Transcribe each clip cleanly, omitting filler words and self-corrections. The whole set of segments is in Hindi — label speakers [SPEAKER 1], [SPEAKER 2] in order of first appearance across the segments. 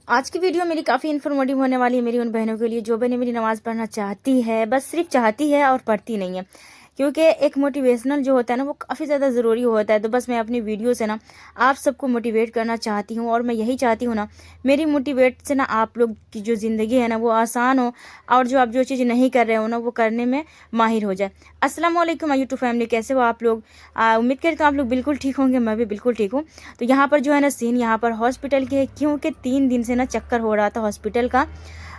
[SPEAKER 1] आज की वीडियो मेरी काफ़ी इन्फॉर्मेटिव होने वाली है मेरी उन बहनों के लिए जो बहनें मेरी नमाज़ पढ़ना चाहती है, बस सिर्फ चाहती है और पढ़ती नहीं है। क्योंकि एक मोटिवेशनल जो होता है ना वो काफ़ी ज़्यादा ज़रूरी होता है। तो बस मैं अपनी वीडियो से ना आप सबको मोटिवेट करना चाहती हूँ और मैं यही चाहती हूँ ना मेरी मोटिवेट से ना आप लोग की जो ज़िंदगी है ना वो आसान हो और जो आप जो चीज़ नहीं कर रहे हो ना वो करने में माहिर हो जाए। अस्सलाम वालेकुम माय यूट्यूब फैमिली, कैसे हो आप लोग? उम्मीद करती हूँ आप लोग बिल्कुल ठीक होंगे, मैं भी बिल्कुल ठीक हूँ। तो यहाँ पर जो है ना सीन यहाँ पर हॉस्पिटल की है, क्योंकि 3 दिन से ना चक्कर हो रहा था हॉस्पिटल का।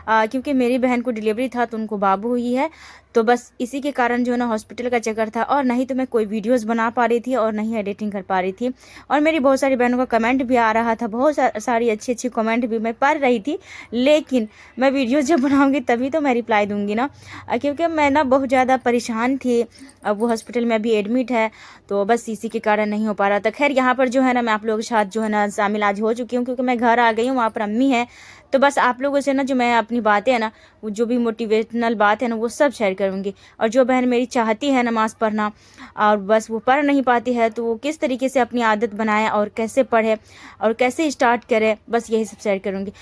[SPEAKER 1] क्योंकि मेरी बहन को डिलीवरी था तो उनको बाबू हुई है, तो बस इसी के कारण जो है ना हॉस्पिटल का चक्कर था। और नहीं तो मैं कोई वीडियोस बना पा रही थी और नहीं एडिटिंग कर पा रही थी। और मेरी बहुत सारी बहनों का कमेंट भी आ रहा था, बहुत सारी अच्छी अच्छी कमेंट भी मैं पढ़ रही थी। लेकिन मैं वीडियोस जब बनाऊंगी तभी तो मैं रिप्लाई दूंगी ना, क्योंकि मैं ना बहुत ज़्यादा परेशान थी। अब वो हॉस्पिटल में अभी एडमिट है, तो बस इसी के कारण नहीं हो पा रहा था। खैर यहाँ पर जो है ना मैं आप लोगों के साथ जो है ना शामिल आज हो चुकी हूँ, क्योंकि मैं घर आ गई हूँ, वहाँ पर अम्मी है। तो बस आप लोगों से ना जो मैं अपनी बातें हैं ना, वो जो भी मोटिवेशनल बात है ना वो सब शेयर करूँगी। और जो बहन मेरी चाहती है नमाज़ पढ़ना और बस वो पढ़ नहीं पाती है, तो वो किस तरीके से अपनी आदत बनाए और कैसे पढ़े और कैसे स्टार्ट करे, बस यही सब शेयर करूँगी।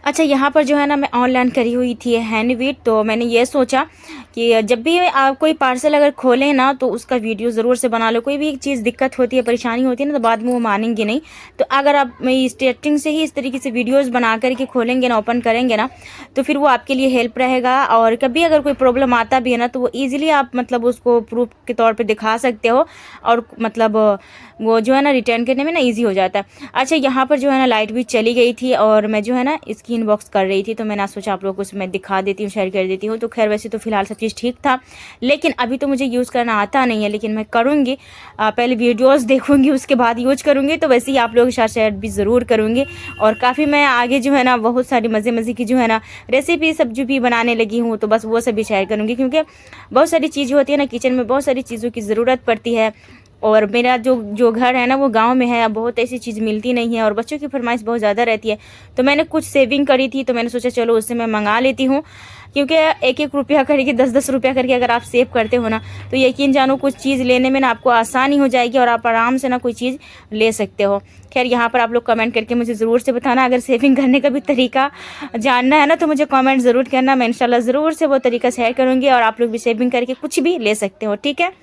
[SPEAKER 1] अच्छा, यहाँ पर जो है ना मैं ऑनलाइन करी हुई थी हैंडवीड, तो मैंने ये सोचा कि जब भी आप कोई पार्सल अगर खोलें ना तो उसका वीडियो ज़रूर से बना लो। कोई भी एक चीज़ दिक्कत होती है, परेशानी होती है ना, तो बाद में वो मानेंगे नहीं। तो अगर आप स्टार्टिंग से ही इस तरीके से वीडियोस बना करके खोलेंगे ना, ओपन करेंगे ना, तो फिर वो आपके लिए हेल्प रहेगा। और कभी अगर कोई प्रॉब्लम आता भी है ना तो वो ईजिली आप मतलब उसको प्रूफ के तौर पर दिखा सकते हो। और मतलब वो जो है ना रिटर्न करने में ना ईजी हो जाता है। अच्छा, यहाँ पर जो है ना लाइट भी चली गई थी और मैं जो है ना इसकी इनबॉक्स कर रही थी, तो मैंने सोचा आप लोगों को उसमें दिखा देती हूँ, शेयर कर देती हूँ। तो खैर वैसे तो फिलहाल सब चीज़ ठीक था, लेकिन अभी तो मुझे यूज़ करना आता नहीं है, लेकिन मैं करूँगी। पहले वीडियोस देखूँगी उसके बाद यूज करूँगी। तो वैसे ही आप लोगों के साथ शेयर भी ज़रूर करूँगी। और काफ़ी मैं आगे जो है ना बहुत सारी मज़े मज़े की जो है ना रेसिपी सब्जी भी बनाने लगी हूँ, तो बस वो सब भी शेयर करूँगी। क्योंकि बहुत सारी चीज़ होती है ना किचन में, बहुत सारी चीज़ों की ज़रूरत पड़ती है। और मेरा जो जो घर है ना वो गांव में है, अब बहुत ऐसी चीज़ मिलती नहीं है और बच्चों की फरमाइश बहुत ज़्यादा रहती है। तो मैंने कुछ सेविंग करी थी, तो मैंने सोचा चलो उससे मैं मंगा लेती हूँ। क्योंकि एक एक रुपया करके 10-10 रुपया करके अगर आप सेव करते हो ना, तो यकीन जानो कुछ चीज़ लेने में ना आपको आसानी हो जाएगी और आप आराम से ना कोई चीज़ ले सकते हो। खैर यहाँ पर आप लोग कमेंट करके मुझे ज़रूर से बताना, अगर सेविंग करने का भी तरीका जानना है ना तो मुझे कमेंट ज़रूर करना। मैं इंशाल्लाह ज़रूर से वो तरीका शेयर करूँगी और आप लोग भी सेविंग करके कुछ भी ले सकते हो, ठीक है।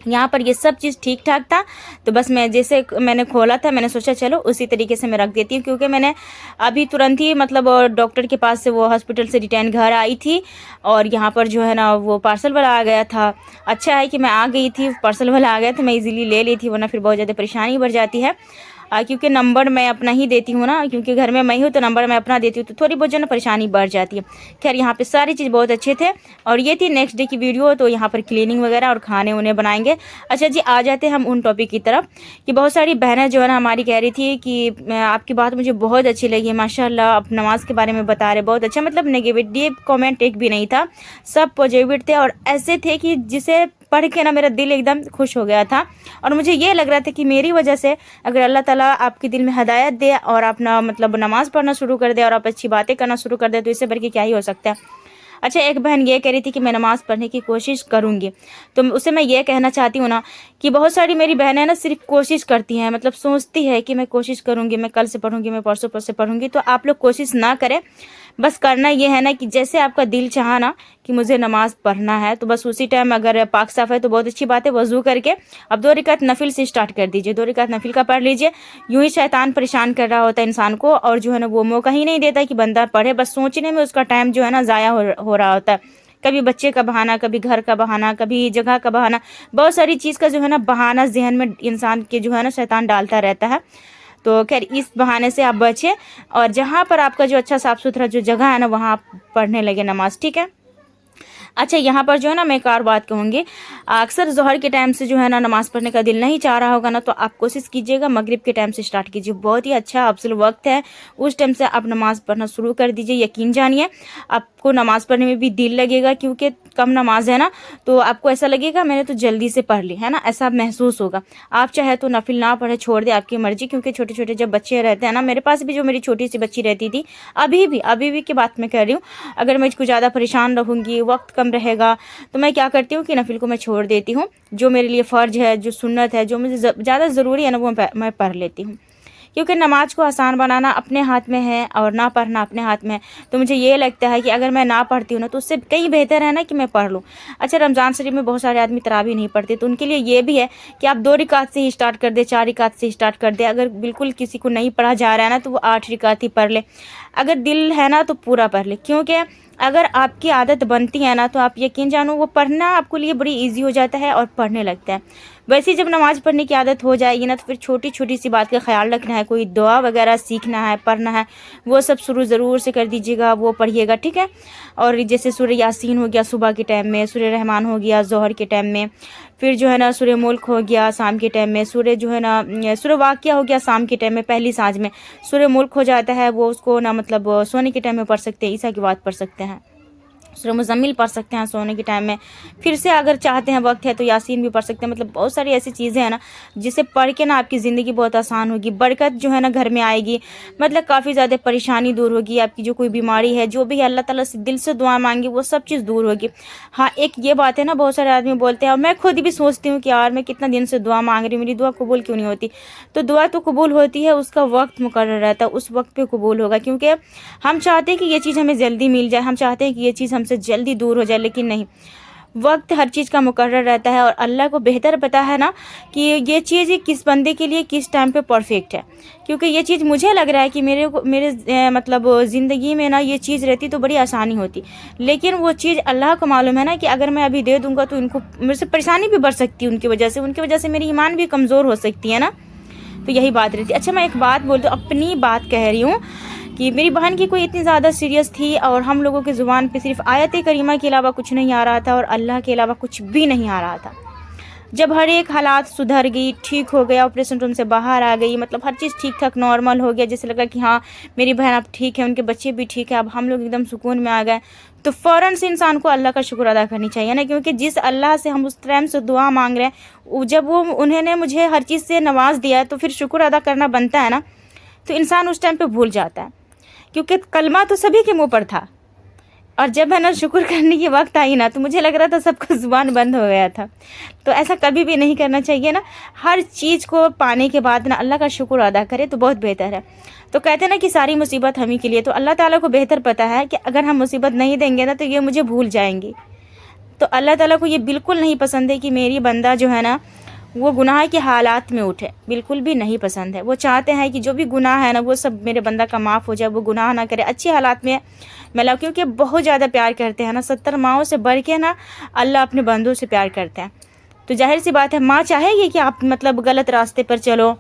[SPEAKER 1] यहाँ पर ये सब चीज़ ठीक ठाक था, तो बस मैं जैसे मैंने खोला था मैंने सोचा चलो उसी तरीके से मैं रख देती हूँ। क्योंकि मैंने अभी तुरंत ही मतलब डॉक्टर के पास से वो हॉस्पिटल से रिटर्न घर आई थी और यहाँ पर जो है ना वो पार्सल वाला आ गया था। अच्छा है कि मैं आ गई थी, पार्सल वाला आ गया तो मैं इजीली ले ली थी, वरना फिर बहुत ज़्यादा परेशानी बढ़ जाती है। क्योंकि नंबर मैं अपना ही देती हूँ ना, क्योंकि घर में मैं ही हूँ तो नंबर मैं अपना देती हूँ, तो थोड़ी बहुत जो है ना परेशानी बढ़ जाती है। खैर यहाँ पे सारी चीज़ बहुत अच्छे थे। और ये थी नेक्स्ट डे की वीडियो, तो यहाँ पर क्लीनिंग वगैरह और खाने उन्हें बनाएंगे। अच्छा जी, आ जाते हैं हम उन टॉपिक की तरफ कि बहुत सारी बहनें जो है ना हमारी कह रही थी कि आपकी बात मुझे बहुत अच्छी लगी, माशाल्लाह आप नमाज के बारे में बता रहे, बहुत अच्छा। मतलब नेगेटिव कमेंट एक भी नहीं था, सब पॉजिटिव थे और ऐसे थे कि जिसे पढ़ के ना मेरा दिल एकदम खुश हो गया था। और मुझे ये लग रहा था कि मेरी वजह से अगर अल्लाह ताला आपके दिल में हदायत दे और आप ना मतलब नमाज़ पढ़ना शुरू कर दे और आप अच्छी बातें करना शुरू कर दे, तो इससे बढ़ के क्या ही हो सकता है। अच्छा, एक बहन ये कह रही थी कि मैं नमाज़ पढ़ने की कोशिश करूँगी, तो उसे मैं ये कहना चाहती हूँ ना कि बहुत सारी मेरी बहनें ना सिर्फ कोशिश करती हैं, मतलब सोचती है कि मैं कोशिश करूँगी, मैं कल से पढ़ूँगी, मैं परसों से पढ़ूँगी। तो आप लोग कोशिश ना करें, बस करना ये है ना कि जैसे आपका दिल चाहा ना कि मुझे नमाज़ पढ़ना है, तो बस उसी टाइम अगर पाक साफ़ है तो बहुत अच्छी बात है, वज़ू करके अब 2 रकात नफिल से स्टार्ट कर दीजिए, 2 रकात नफिल का पढ़ लीजिए। यूं ही शैतान परेशान कर रहा होता है इंसान को और जो है ना वो मौका ही नहीं देता कि बंदा पढ़े, बस सोचने में उसका टाइम जो है ना ज़ाया हो रहा होता है। कभी बच्चे का बहाना, कभी घर का बहाना, कभी जगह का बहाना, बहुत सारी चीज़ का जो है ना बहाना ज़हन में इंसान के जो है ना शैतान डालता रहता है। तो खैर इस बहाने से आप बचें और जहाँ पर आपका जो अच्छा साफ़ सुथरा जो जगह है ना वहाँ आप पढ़ने लगे नमाज, ठीक है। अच्छा, यहाँ पर जो है ना मैं एक और बात कहूँगी, अक्सर ज़ोहर के टाइम से जो है ना नमाज़ पढ़ने का दिल नहीं चाह रहा होगा ना, तो आप कोशिश कीजिएगा मगरिब के टाइम से स्टार्ट कीजिए, बहुत ही अच्छा अफजल वक्त है, उस टाइम से आप नमाज़ पढ़ना शुरू कर दीजिए। यकीन जानिए आपको नमाज़ पढ़ने में भी दिल लगेगा, क्योंकि कम नमाज है ना, तो आपको ऐसा लगेगा मैंने तो जल्दी से पढ़ ली है ना, ऐसा महसूस होगा। आप चाहे तो नफिल ना पढ़े, छोड़ दे, आपकी मर्जी। क्योंकि छोटे छोटे जब बच्चे रहते हैं ना, मेरे पास भी जो मेरी छोटी सी बच्ची रहती थी, अभी भी की बात मैं कर रही हूँ, अगर मैं कुछ ज़्यादा परेशान रहूँगी, वक्त कम रहेगा, तो मैं क्या करती हूँ कि नफिल को मैं छोड़ देती हूँ। जो मेरे लिए फ़र्ज है, जो सुन्नत है, जो मुझे ज़्यादा ज़रूरी है ना, वो मैं पढ़ लेती हूँ। क्योंकि नमाज को आसान बनाना अपने हाथ में है और ना पढ़ना अपने हाथ में है। तो मुझे ये लगता है कि अगर मैं ना पढ़ती हूँ ना तो उससे कहीं बेहतर है ना कि मैं पढ़ लूँ। अच्छा, रमज़ान शरीफ में बहुत सारे आदमी तरावी नहीं पढ़ते, तो उनके लिए ये भी है कि आप 2 रिकात से ही स्टार्ट कर दे, 4 रिकात से स्टार्ट कर दे। अगर बिल्कुल किसी को नहीं पढ़ा जा रहा है ना तो वो 8 रिकात ही पढ़ ले। अगर दिल है ना तो पूरा पढ़ ले, क्योंकि अगर आपकी आदत बनती है ना तो आप यकीन जानो वो पढ़ना आपके लिए बड़ी इजी हो जाता है और पढ़ने लगता है। वैसे जब नमाज़ पढ़ने की आदत हो जाएगी ना तो फिर छोटी छोटी सी बात का ख्याल रखना है, कोई दुआ वगैरह सीखना है, पढ़ना है, वो सब शुरू ज़रूर से कर दीजिएगा, वो पढ़िएगा, ठीक है। और जैसे सूरह यासीन हो गया सुबह के टाइम में, सूरह रहमान हो गया ज़ोहर के टाइम में, फिर जो है ना सूरह मुल्क हो गया शाम के टाइम में, सूरह जो है ना सूरह वाक़िया हो गया शाम के टाइम में पहली साँझ में, सूरह मुल्क हो जाता है वो उसको ना मतलब सोने के टाइम में पढ़ सकते हैं, ईसा की बात पढ़ सकते हैं, सूरह मुज़म्मिल पढ़ सकते हैं सोने के टाइम में, फिर से अगर चाहते हैं वक्त है तो यासीन भी पढ़ सकते हैं। मतलब बहुत सारी ऐसी चीज़ें हैं ना जिसे पढ़ के ना आपकी ज़िंदगी बहुत आसान होगी, बरकत जो है ना घर में आएगी, मतलब काफ़ी ज़्यादा परेशानी दूर होगी, आपकी जो कोई बीमारी है जो भी है अल्लाह ताला से दिल से दुआ मांगी वो सब चीज़ दूर होगी। हाँ, एक ये बात है ना, बहुत सारे आदमी बोलते हैं और मैं खुद भी सोचती हूँ कि यार मैं कितना दिन से दुआ मांग रही हूँ, मेरी दुआ कबूल क्यों नहीं होती। तो दुआ तो कबूल होती है, उसका वक्त मुकर्रर रहता है, उस वक्त पे कबूल होगा, क्योंकि हम चाहते हैं कि ये चीज़ हमें जल्दी मिल जाए, हम चाहते हैं कि ये चीज़ हमसे जल्दी दूर हो जाए, लेकिन नहीं, वक्त हर चीज़ का मुकर्रर रहता है और अल्लाह को बेहतर पता है ना कि ये चीज़ किस बंदे के लिए किस टाइम पे परफेक्ट है। क्योंकि ये चीज़ मुझे लग रहा है कि मेरे मतलब ज़िंदगी में ना ये चीज़ रहती तो बड़ी आसानी होती, लेकिन वो चीज़ अल्लाह को मालूम है ना कि अगर मैं अभी दे दूँगा तो इनको मेरे से परेशानी भी बढ़ सकती है, उनकी वजह से मेरी ईमान भी कमज़ोर हो सकती है ना, तो यही बात रहती है। अच्छा, मैं एक बात बोल दूँ, अपनी बात कह रही हूँ कि मेरी बहन की कोई इतनी ज़्यादा सीरियस थी और हम लोगों की ज़ुबान पे सिर्फ आयत करीमा के अलावा कुछ नहीं आ रहा था और अल्लाह के अलावा कुछ भी नहीं आ रहा था। जब हर एक हालात सुधर गई, ठीक हो गया, ऑपरेशन रूम से बाहर आ गई, मतलब हर चीज़ ठीक ठाक नॉर्मल हो गया, जैसे लगा कि हाँ मेरी बहन अब ठीक है, उनके बच्चे भी ठीक है, अब हम लोग एकदम सुकून में आ गए, तो फ़ौरन से इंसान को अल्लाह का शुक्र अदा करनी चाहिए ना, क्योंकि जिस अल्लाह से हम उस टाइम से दुआ मांग रहे हैं जब वो उन्होंने मुझे हर चीज़ से नवाज दिया है तो फिर शुक्र अदा करना बनता है ना। तो इंसान उस टाइम पर भूल जाता है, क्योंकि कलमा तो सभी के मुंह पर था और जब है ना शुक्र करने की वक्त आई ना तो मुझे लग रहा था सबका ज़ुबान बंद हो गया था। तो ऐसा कभी भी नहीं करना चाहिए ना, हर चीज़ को पाने के बाद ना अल्लाह का शुक्र अदा करे तो बहुत बेहतर है। तो कहते हैं ना कि सारी मुसीबत हम ही के लिए, तो अल्लाह ताला को बेहतर पता है कि अगर हम मुसीबत नहीं देंगे ना तो ये मुझे भूल जाएंगी। तो अल्लाह ताला को ये बिल्कुल नहीं पसंद है कि मेरी बंदा जो है ना वो गुनाह के हालात में उठे, बिल्कुल भी नहीं पसंद है। वो चाहते हैं कि जो भी गुनाह है ना वो सब मेरे बंदा का माफ़ हो जाए, वो गुनाह ना करे, अच्छे हालात में मिला, क्योंकि बहुत ज़्यादा प्यार करते हैं ना, 70 माओं से बढ़ के ना अल्लाह अपने बंदों से प्यार करते हैं। तो जाहिर सी बात है माँ चाहेगी कि आप मतलब गलत रास्ते पर चलो,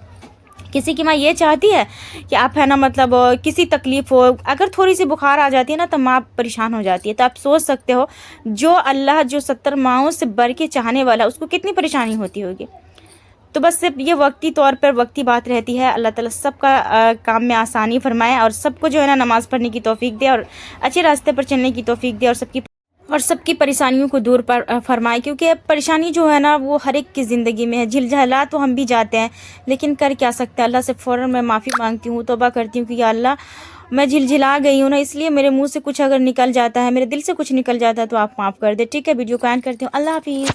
[SPEAKER 1] किसी की माँ ये चाहती है कि आप है ना मतलब किसी तकलीफ़ हो, अगर थोड़ी सी बुखार आ जाती है ना तो माँ परेशान हो जाती है। तो आप सोच सकते हो जो अल्लाह जो 70 माओं से बढ़ के चाहने वाला उसको कितनी परेशानी होती होगी। तो बस सिर्फ ये वक्ती तौर पर वक्ती बात रहती है। अल्लाह ताला सबका काम में आसानी फरमाए और सबको जो है ना नमाज़ पढ़ने की तौफीक दे और अच्छे रास्ते पर चलने की तौफीक दे और सबकी परेशानियों को दूर फरमाए, क्योंकि परेशानी जो है ना वो हर एक की ज़िंदगी में है। झिलझला तो हम भी जाते हैं, लेकिन कर क्या सकते हैं। अल्लाह से फ़ौरन मैं माफ़ी मांगती हूँ, तौबा करती हूँ कि या अल्लाह मैं झिलझिला गई हूँ ना, इसलिए मेरे मुंह से कुछ अगर निकल जाता है, मेरे दिल से कुछ निकल जाता है तो आप माफ़ कर दे, ठीक है। वीडियो को एंड करती हूँ। अल्लाह हाफिज़।